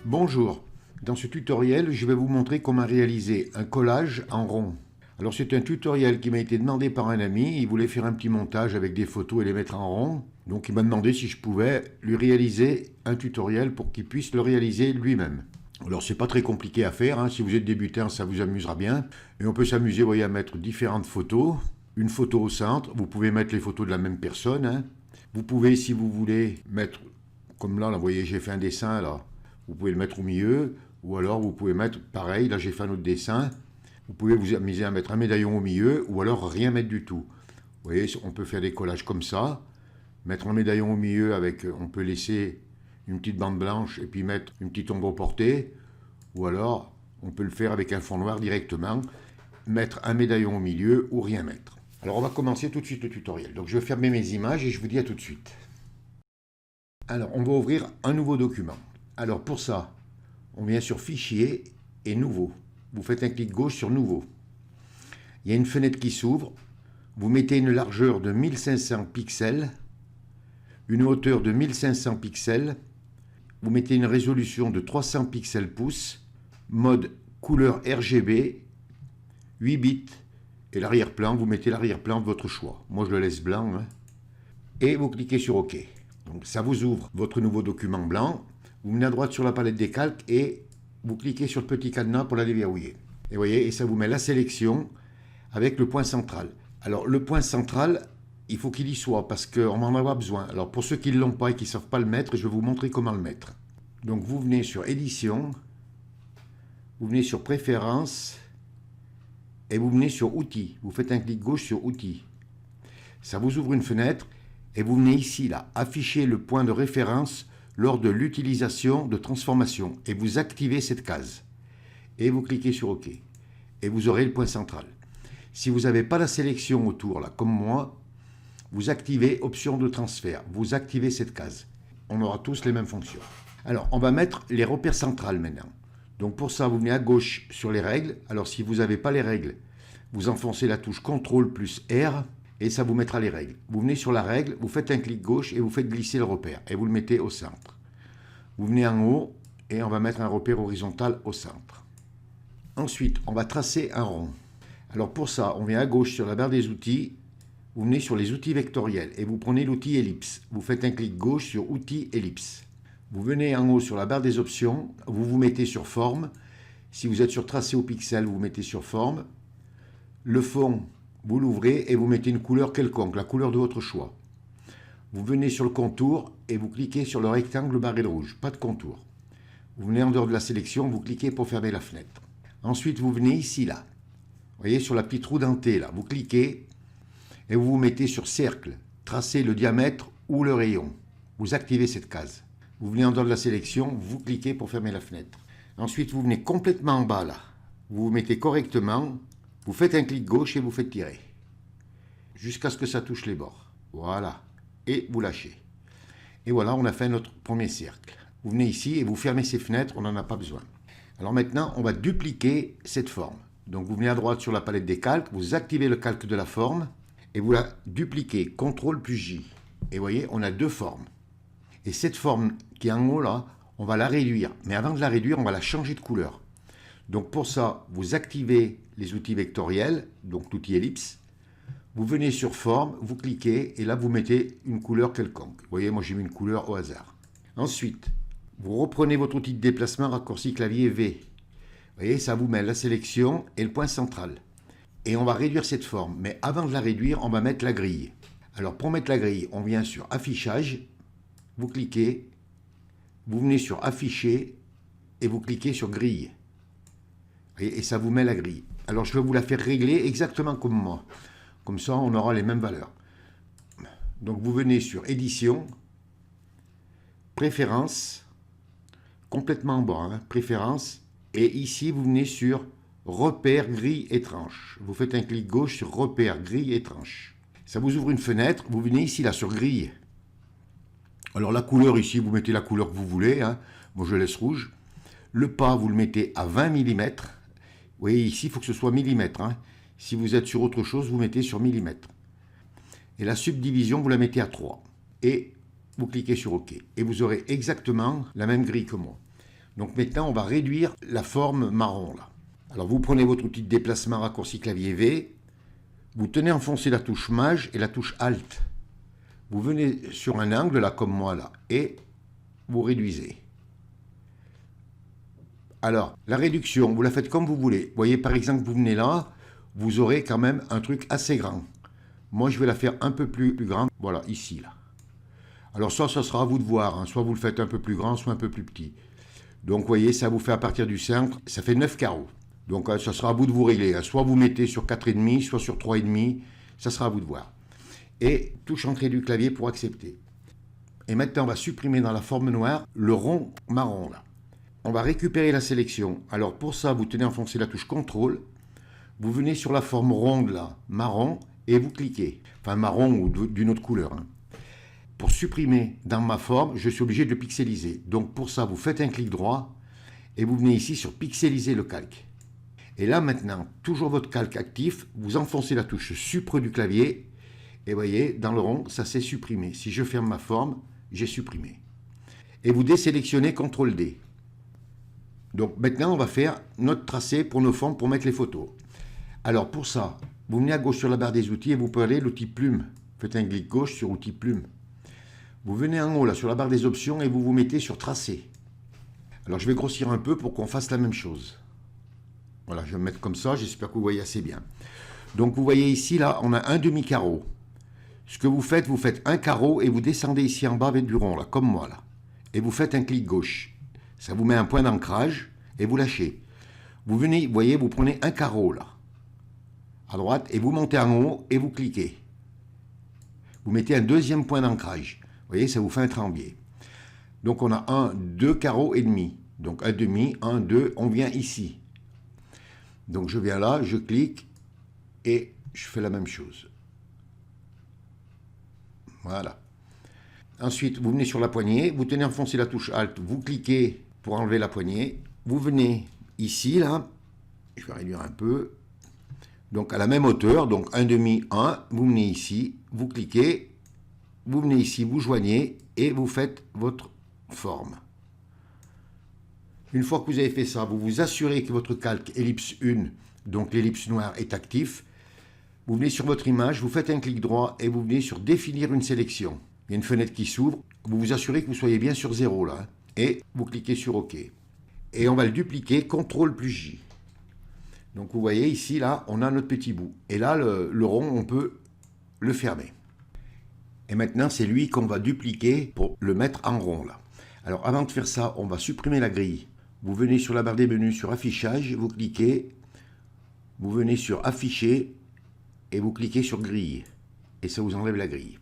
Bonjour, dans ce tutoriel, je vais vous montrer comment réaliser un collage en rond. Alors c'est un tutoriel qui m'a été demandé par un ami, il voulait faire un petit montage avec des photos et les mettre en rond. Donc il m'a demandé si je pouvais lui réaliser un tutoriel pour qu'il puisse le réaliser lui-même. Alors c'est pas très compliqué à faire, hein. Si vous êtes débutant ça vous amusera bien. Et on peut s'amuser, voyez, à mettre différentes photos. Une photo au centre, vous pouvez mettre les photos de la même personne, hein. Vous pouvez, si vous voulez, mettre, comme là, vous voyez, j'ai fait un dessin là. Vous pouvez le mettre au milieu, ou alors vous pouvez mettre, pareil, là j'ai fait un autre dessin, vous pouvez vous amuser à mettre un médaillon au milieu, ou alors rien mettre du tout. Vous voyez, on peut faire des collages comme ça, mettre un médaillon au milieu avec, on peut laisser une petite bande blanche, et puis mettre une petite ombre portée, ou alors on peut le faire avec un fond noir directement, mettre un médaillon au milieu, ou rien mettre. Alors on va commencer tout de suite le tutoriel. Donc je vais fermer mes images et je vous dis à tout de suite. Alors on va ouvrir un nouveau document. Alors pour ça, on vient sur Fichier et Nouveau. Vous faites un clic gauche sur Nouveau. Il y a une fenêtre qui s'ouvre. Vous mettez une largeur de 1500 pixels, une hauteur de 1500 pixels. Vous mettez une résolution de 300 pixels pouces, mode couleur RGB, 8 bits. Et l'arrière-plan, vous mettez l'arrière-plan de votre choix. Moi, je le laisse blanc, hein. Et vous cliquez sur OK. Donc ça vous ouvre votre nouveau document blanc. Vous venez à droite sur la palette des calques et vous cliquez sur le petit cadenas pour la déverrouiller. Et vous voyez, et ça vous met la sélection avec le point central. Alors le point central, il faut qu'il y soit parce qu'on en aura besoin. Alors pour ceux qui ne l'ont pas et qui ne savent pas le mettre, je vais vous montrer comment le mettre. Donc vous venez sur Édition, vous venez sur Préférences et vous venez sur Outils. Vous faites un clic gauche sur Outils. Ça vous ouvre une fenêtre et vous venez ici, là, afficher le point de référence lors de l'utilisation de transformation et vous activez cette case et vous cliquez sur OK et vous aurez le point central. Si vous n'avez pas la sélection autour là comme moi, vous activez option de transfert, vous activez cette case. On aura tous les mêmes fonctions. Alors on va mettre les repères centrales maintenant. Donc pour ça vous venez à gauche sur les règles. Alors si vous n'avez pas les règles, vous enfoncez la touche CTRL plus R et ça vous mettra les règles. Vous venez sur la règle, vous faites un clic gauche et vous faites glisser le repère et vous le mettez au centre. Vous venez en haut et on va mettre un repère horizontal au centre. Ensuite, on va tracer un rond. Alors pour ça, on vient à gauche sur la barre des outils, vous venez sur les outils vectoriels et vous prenez l'outil ellipse. Vous faites un clic gauche sur outils ellipse. Vous venez en haut sur la barre des options, vous vous mettez sur forme. Si vous êtes sur tracé au pixel, vous mettez sur forme. Le fond, vous l'ouvrez et vous mettez une couleur quelconque, la couleur de votre choix. Vous venez sur le contour et vous cliquez sur le rectangle barré de rouge, pas de contour. Vous venez en dehors de la sélection, vous cliquez pour fermer la fenêtre. Ensuite, vous venez ici, là. Vous voyez, sur la petite roue dentée, là. Vous cliquez et vous vous mettez sur cercle, tracez le diamètre ou le rayon. Vous activez cette case. Vous venez en dehors de la sélection, vous cliquez pour fermer la fenêtre. Ensuite, vous venez complètement en bas, là. Vous vous mettez correctement, vous faites un clic gauche et vous faites tirer. Jusqu'à ce que ça touche les bords. Voilà. Et vous lâchez. Et voilà, on a fait notre premier cercle. Vous venez ici et vous fermez ces fenêtres, on n'en a pas besoin. Alors maintenant, on va dupliquer cette forme. Donc vous venez à droite sur la palette des calques, vous activez le calque de la forme et vous la dupliquez, CTRL plus J. Et vous voyez, on a deux formes. Et cette forme qui est en haut là, on va la réduire. Mais avant de la réduire, on va la changer de couleur. Donc pour ça, vous activez les outils vectoriels, donc l'outil ellipse. Vous venez sur forme, vous cliquez et là vous mettez une couleur quelconque. Vous voyez, moi j'ai mis une couleur au hasard. Ensuite, vous reprenez votre outil de déplacement raccourci clavier V. Vous voyez, ça vous met la sélection et le point central. Et on va réduire cette forme. Mais avant de la réduire, on va mettre la grille. Alors pour mettre la grille, on vient sur Affichage, vous cliquez, vous venez sur Afficher et vous cliquez sur Grille. Et ça vous met la grille. Alors je vais vous la faire régler exactement comme moi. Comme ça, on aura les mêmes valeurs. Donc vous venez sur Édition, Préférences, complètement en bas, hein, Préférences, et ici vous venez sur Repère grille et tranche. Vous faites un clic gauche sur Repère grille et tranche. Ça vous ouvre une fenêtre, vous venez ici là sur Grille. Alors la couleur ici, vous mettez la couleur que vous voulez, hein. Moi je laisse rouge. Le pas, vous le mettez à 20 mm. Vous voyez ici, il faut que ce soit millimètre, hein. Si vous êtes sur autre chose, vous mettez sur millimètre. Et la subdivision, vous la mettez à 3. Et vous cliquez sur OK. Et vous aurez exactement la même grille que moi. Donc maintenant, on va réduire la forme marron là. Alors vous prenez votre outil de déplacement raccourci clavier V, vous tenez enfoncé la touche Maj et la touche Alt. Vous venez sur un angle là comme moi là et vous réduisez. Alors, la réduction, vous la faites comme vous voulez. Vous voyez, par exemple, vous venez là, vous aurez quand même un truc assez grand. Moi, je vais la faire un peu plus grande. Voilà, ici, là. Alors ça sera à vous de voir. Hein. Soit vous le faites un peu plus grand, soit un peu plus petit. Donc, vous voyez, ça vous fait à partir du centre, ça fait 9 carreaux. Donc, ça sera à vous de vous régler. Hein. Soit vous mettez sur 4,5, soit sur 3,5. Ça sera à vous de voir. Et touche entrée du clavier pour accepter. Et maintenant, on va supprimer dans la forme noire le rond marron, là. On va récupérer la sélection. Alors pour ça, vous tenez enfoncé la touche CTRL. Vous venez sur la forme ronde là, marron, et vous cliquez. Enfin marron ou d'une autre couleur. Hein. Pour supprimer dans ma forme, je suis obligé de le pixeliser. Donc pour ça, vous faites un clic droit et vous venez ici sur pixeliser le calque. Et là maintenant, toujours votre calque actif, vous enfoncez la touche Supre du clavier. Et vous voyez, dans le rond, ça s'est supprimé. Si je ferme ma forme, j'ai supprimé. Et vous désélectionnez CTRL D. Donc maintenant, on va faire notre tracé pour nos formes pour mettre les photos. Alors pour ça, vous venez à gauche sur la barre des outils et vous prenez l'outil plume. Faites un clic gauche sur outil plume. Vous venez en haut là sur la barre des options et vous vous mettez sur tracé. Alors je vais grossir un peu pour qu'on fasse la même chose. Voilà, je vais me mettre comme ça, j'espère que vous voyez assez bien. Donc vous voyez ici là, on a un demi-carreau. Ce que vous faites un carreau et vous descendez ici en bas avec du rond là, comme moi là. Et vous faites un clic gauche. Ça vous met un point d'ancrage et vous lâchez. Vous venez, vous voyez, vous prenez un carreau là, à droite, et vous montez en haut et vous cliquez. Vous mettez un deuxième point d'ancrage. Vous voyez, ça vous fait un trembier. Donc on a un, deux carreaux et demi. Donc un demi, un, deux, on vient ici. Donc je viens là, je clique et je fais la même chose. Voilà. Ensuite, vous venez sur la poignée, vous tenez enfoncé la touche Alt, vous cliquez pour enlever la poignée. Vous venez ici, là, je vais réduire un peu, donc à la même hauteur, donc 1,5, 1, vous venez ici, vous cliquez, vous venez ici, vous joignez et vous faites votre forme. Une fois que vous avez fait ça, vous vous assurez que votre calque ellipse 1, donc l'ellipse noire, est actif. Vous venez sur votre image, vous faites un clic droit et vous venez sur définir une sélection. Il y a une fenêtre qui s'ouvre, vous vous assurez que vous soyez bien sur 0 là, hein, et vous cliquez sur OK. Et on va le dupliquer, CTRL plus J. Donc vous voyez ici, là, on a notre petit bout. Et là, le rond, on peut le fermer. Et maintenant, c'est lui qu'on va dupliquer pour le mettre en rond là. Alors avant de faire ça, on va supprimer la grille. Vous venez sur la barre des menus, sur Affichage, vous cliquez, vous venez sur Afficher, et vous cliquez sur Grille. Et ça vous enlève la grille.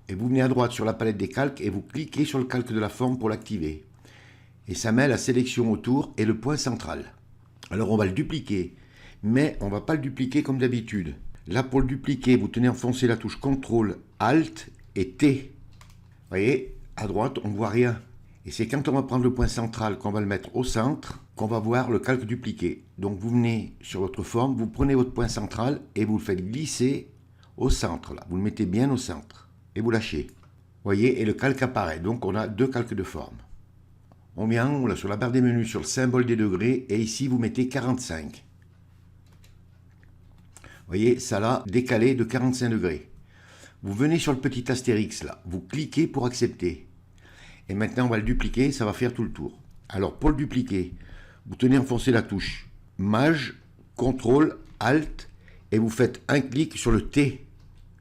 Et vous venez à droite sur la palette des calques et vous cliquez sur le calque de la forme pour l'activer. Et ça met la sélection autour et le point central. Alors on va le dupliquer, mais on ne va pas le dupliquer comme d'habitude. Là pour le dupliquer, vous tenez enfoncé la touche CTRL, ALT et T. Vous voyez, à droite on ne voit rien. Et c'est quand on va prendre le point central qu'on va le mettre au centre qu'on va voir le calque dupliqué. Donc vous venez sur votre forme, vous prenez votre point central et vous le faites glisser au centre. Là. Vous le mettez bien au centre. Et vous lâchez. Vous voyez, et le calque apparaît. Donc on a deux calques de forme. On vient en haut, là, sur la barre des menus, sur le symbole des degrés, et ici vous mettez 45. Vous voyez, ça l'a décalé de 45 degrés. Vous venez sur le petit astérix là, vous cliquez pour accepter. Et maintenant on va le dupliquer, ça va faire tout le tour. Alors pour le dupliquer, vous tenez enfoncé la touche Maj, CTRL, ALT, et vous faites un clic sur le T.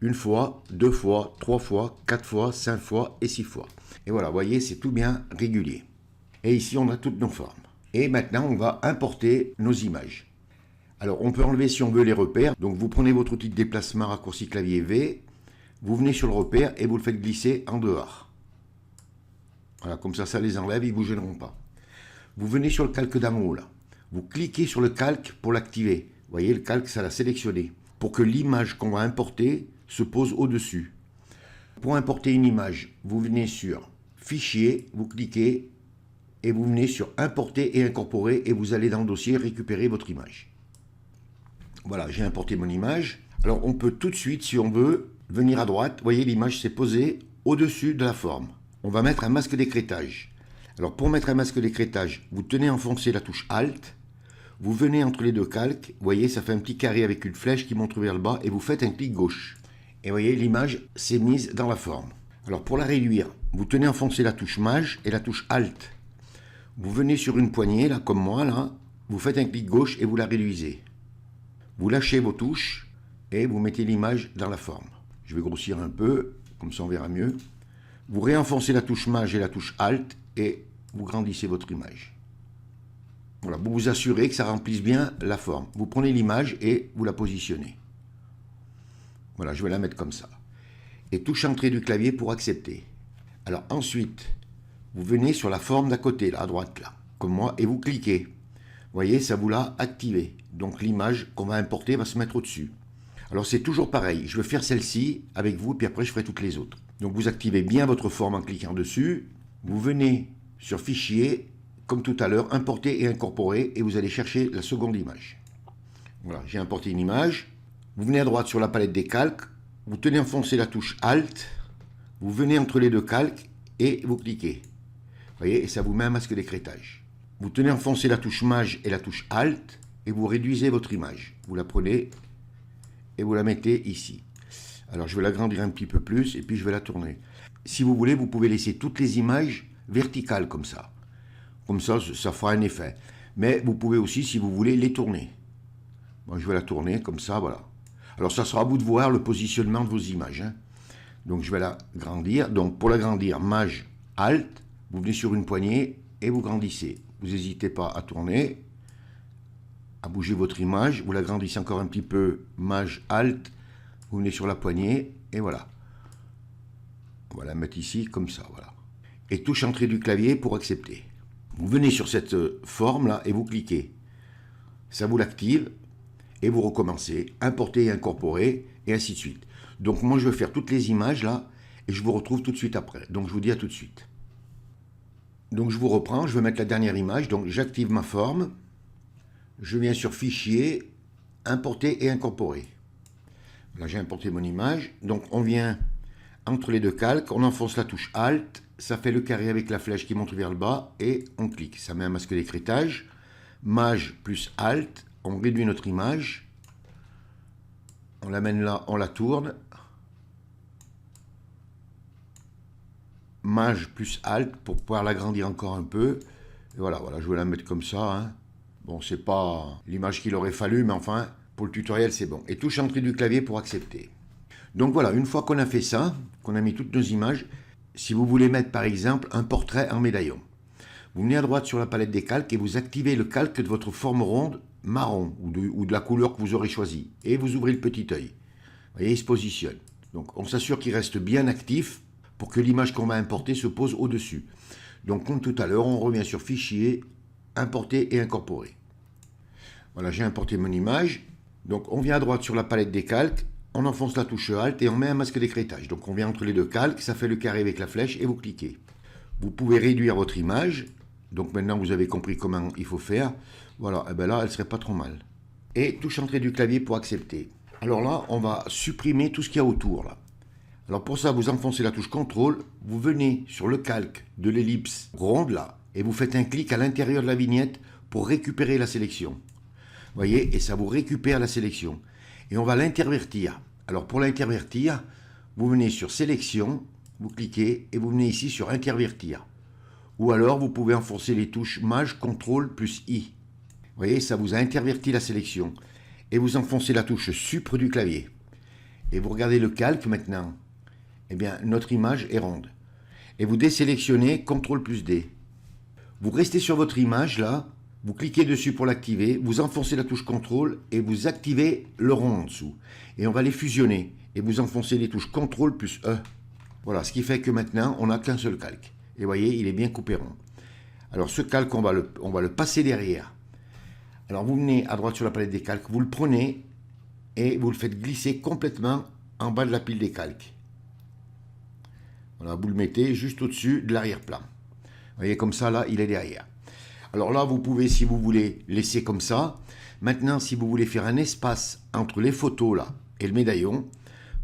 Une fois, deux fois, trois fois, quatre fois, cinq fois et six fois. Et voilà, vous voyez, c'est tout bien régulier. Et ici, on a toutes nos formes. Et maintenant, on va importer nos images. Alors, on peut enlever, si on veut, les repères. Donc, vous prenez votre outil de déplacement raccourci clavier V, vous venez sur le repère et vous le faites glisser en dehors. Voilà, comme ça les enlève, ils ne vous gêneront pas. Vous venez sur le calque d'en haut, là. Vous cliquez sur le calque pour l'activer. Vous voyez, le calque, ça l'a sélectionné. Pour que l'image qu'on va importer se pose au-dessus. Pour importer une image, vous venez sur Fichier, vous cliquez et vous venez sur Importer et incorporer et vous allez dans le dossier récupérer votre image. Voilà, j'ai importé mon image. Alors on peut tout de suite, si on veut, venir à droite. Vous voyez, l'image s'est posée au-dessus de la forme. On va mettre un masque d'écrêtage. Alors pour mettre un masque d'écrêtage, vous tenez enfoncé la touche Alt, vous venez entre les deux calques, vous voyez ça fait un petit carré avec une flèche qui montre vers le bas et vous faites un clic gauche. Et vous voyez l'image s'est mise dans la forme. Alors pour la réduire, vous tenez enfoncé la touche Maj et la touche Alt. Vous venez sur une poignée là comme moi là, vous faites un clic gauche et vous la réduisez. Vous lâchez vos touches et vous mettez l'image dans la forme. Je vais grossir un peu, comme ça on verra mieux. Vous réenfoncez la touche Maj et la touche Alt et vous grandissez votre image. Voilà, vous vous assurez que ça remplisse bien la forme. Vous prenez l'image et vous la positionnez. Voilà, je vais la mettre comme ça. Et touche entrée du clavier pour accepter. Alors ensuite, vous venez sur la forme d'à côté, là, à droite, là, comme moi, et vous cliquez. Vous voyez, ça vous l'a activé. Donc l'image qu'on va importer va se mettre au-dessus. Alors c'est toujours pareil, je vais faire celle-ci avec vous, puis après je ferai toutes les autres. Donc vous activez bien votre forme en cliquant dessus. Vous venez sur Fichier, comme tout à l'heure, Importer et Incorporer, et vous allez chercher la seconde image. Voilà, j'ai importé une image. Vous venez à droite sur la palette des calques, vous tenez enfoncé la touche Alt, vous venez entre les deux calques et vous cliquez. Vous voyez, et ça vous met un masque d'écrêtage. Vous tenez enfoncé la touche Maj et la touche Alt et vous réduisez votre image. Vous la prenez et vous la mettez ici. Alors je vais l'agrandir un petit peu plus et puis je vais la tourner. Si vous voulez, vous pouvez laisser toutes les images verticales comme ça. Comme ça, ça fera un effet. Mais vous pouvez aussi, si vous voulez, les tourner. Moi, je vais la tourner comme ça, voilà. Alors ça sera à vous de voir le positionnement de vos images. Hein. Donc je vais la grandir. Donc pour l'agrandir, Maj, Alt, vous venez sur une poignée et vous grandissez. Vous n'hésitez pas à tourner, à bouger votre image. Vous l'agrandissez encore un petit peu, Maj, Alt, vous venez sur la poignée et voilà. On va la mettre ici comme ça, voilà. Et touche entrée du clavier pour accepter. Vous venez sur cette forme là et vous cliquez. Ça vous l'active et vous recommencez, importer et incorporer et ainsi de suite. Donc moi je vais faire toutes les images là et je vous retrouve tout de suite après. Donc je vous dis à tout de suite. Donc je vous reprends, je vais mettre la dernière image, donc j'active ma forme, je viens sur Fichier, Importer et Incorporer. Là j'ai importé mon image, donc on vient entre les deux calques, on enfonce la touche Alt, ça fait le carré avec la flèche qui monte vers le bas et on clique. Ça met un masque d'écrêtage, Maj plus Alt, on réduit notre image, on l'amène là, on la tourne, Maj plus Alt pour pouvoir l'agrandir encore un peu. Et voilà, je vais la mettre comme ça. Hein. Bon, c'est pas l'image qu'il aurait fallu, mais enfin, pour le tutoriel, c'est bon. Et touche entrée du clavier pour accepter. Donc voilà, une fois qu'on a fait ça, qu'on a mis toutes nos images, si vous voulez mettre par exemple un portrait en médaillon, vous venez à droite sur la palette des calques et vous activez le calque de votre forme ronde marron ou de la couleur que vous aurez choisie. Et vous ouvrez le petit œil. Vous voyez, il se positionne. Donc on s'assure qu'il reste bien actif pour que l'image qu'on va importer se pose au-dessus. Donc comme tout à l'heure, on revient sur Fichier, Importer et Incorporer. Voilà, j'ai importé mon image. Donc on vient à droite sur la palette des calques, on enfonce la touche Alt et on met un masque d'écrêtage. Donc on vient entre les deux calques, ça fait le carré avec la flèche et vous cliquez. Vous pouvez réduire votre image. Donc maintenant vous avez compris comment il faut faire. Voilà, et bien là elle serait pas trop mal. Et touche entrée du clavier pour accepter. Alors là, on va supprimer tout ce qu'il y a autour là. Alors pour ça, vous enfoncez la touche CTRL, vous venez sur le calque de l'ellipse ronde là, et vous faites un clic à l'intérieur de la vignette pour récupérer la sélection. Vous voyez, et ça vous récupère la sélection. Et on va l'intervertir. Alors pour l'intervertir, vous venez sur Sélection, vous cliquez, et vous venez ici sur Intervertir. Ou alors vous pouvez enfoncer les touches Maj, CTRL plus I. Vous voyez, ça vous a interverti la sélection. Et vous enfoncez la touche Supre du clavier. Et vous regardez le calque maintenant. Eh bien, notre image est ronde. Et vous désélectionnez CTRL plus D. Vous restez sur votre image là, vous cliquez dessus pour l'activer, vous enfoncez la touche CTRL et vous activez le rond en dessous. Et on va les fusionner. Et vous enfoncez les touches CTRL plus E. Voilà, ce qui fait que maintenant, on n'a qu'un seul calque. Et vous voyez, il est bien coupé rond. Alors ce calque, on va le passer derrière. Alors vous venez à droite sur la palette des calques, vous le prenez et vous le faites glisser complètement en bas de la pile des calques. Voilà, vous le mettez juste au-dessus de l'arrière-plan. Vous voyez, comme ça, là, il est derrière. Alors là, vous pouvez, si vous voulez, laisser comme ça. Maintenant, si vous voulez faire un espace entre les photos, là, et le médaillon,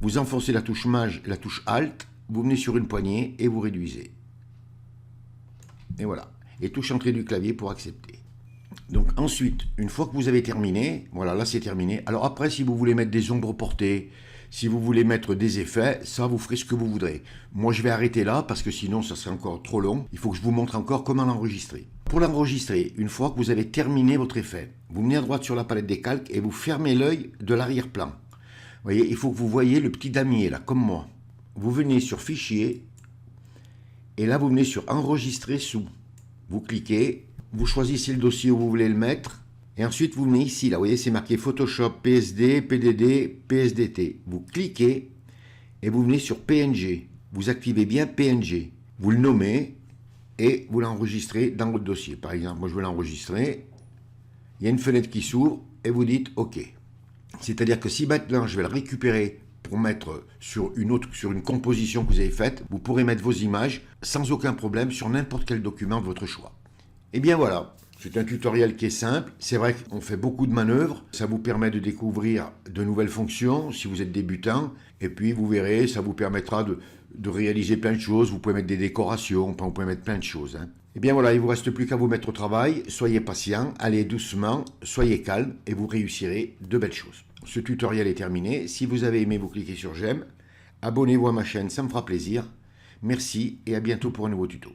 vous enfoncez la touche Maj, la touche Alt, vous venez sur une poignée et vous réduisez. Et voilà. Et touche entrée du clavier pour accepter. Donc ensuite, une fois que vous avez terminé, voilà, là c'est terminé. Alors après, si vous voulez mettre des ombres portées, si vous voulez mettre des effets, ça vous ferez ce que vous voudrez. Moi je vais arrêter là parce que sinon ça serait encore trop long. Il faut que je vous montre encore comment l'enregistrer. Pour l'enregistrer, une fois que vous avez terminé votre effet, vous venez à droite sur la palette des calques et vous fermez l'œil de l'arrière-plan. Vous voyez, il faut que vous voyez le petit damier là, comme moi. Vous venez sur Fichier et là vous venez sur Enregistrer sous. Vous cliquez, vous choisissez le dossier où vous voulez le mettre et ensuite vous venez ici, là, vous voyez, c'est marqué Photoshop, PSD, PDD, PSDT. Vous cliquez et vous venez sur PNG. Vous activez bien PNG. Vous le nommez et vous l'enregistrez dans votre dossier. Par exemple, moi je veux l'enregistrer. Il y a une fenêtre qui s'ouvre et vous dites OK. C'est-à-dire que si maintenant je vais le récupérer pour mettre sur une composition que vous avez faite, vous pourrez mettre vos images sans aucun problème sur n'importe quel document de votre choix. Et bien voilà, c'est un tutoriel qui est simple. C'est vrai qu'on fait beaucoup de manœuvres. Ça vous permet de découvrir de nouvelles fonctions si vous êtes débutant. Et puis vous verrez, ça vous permettra de réaliser plein de choses. Vous pouvez mettre des décorations, vous pouvez mettre plein de choses. Et bien voilà, il ne vous reste plus qu'à vous mettre au travail. Soyez patient, allez doucement, soyez calme et vous réussirez de belles choses. Ce tutoriel est terminé. Si vous avez aimé, vous cliquez sur j'aime. Abonnez-vous à ma chaîne, ça me fera plaisir. Merci et à bientôt pour un nouveau tuto.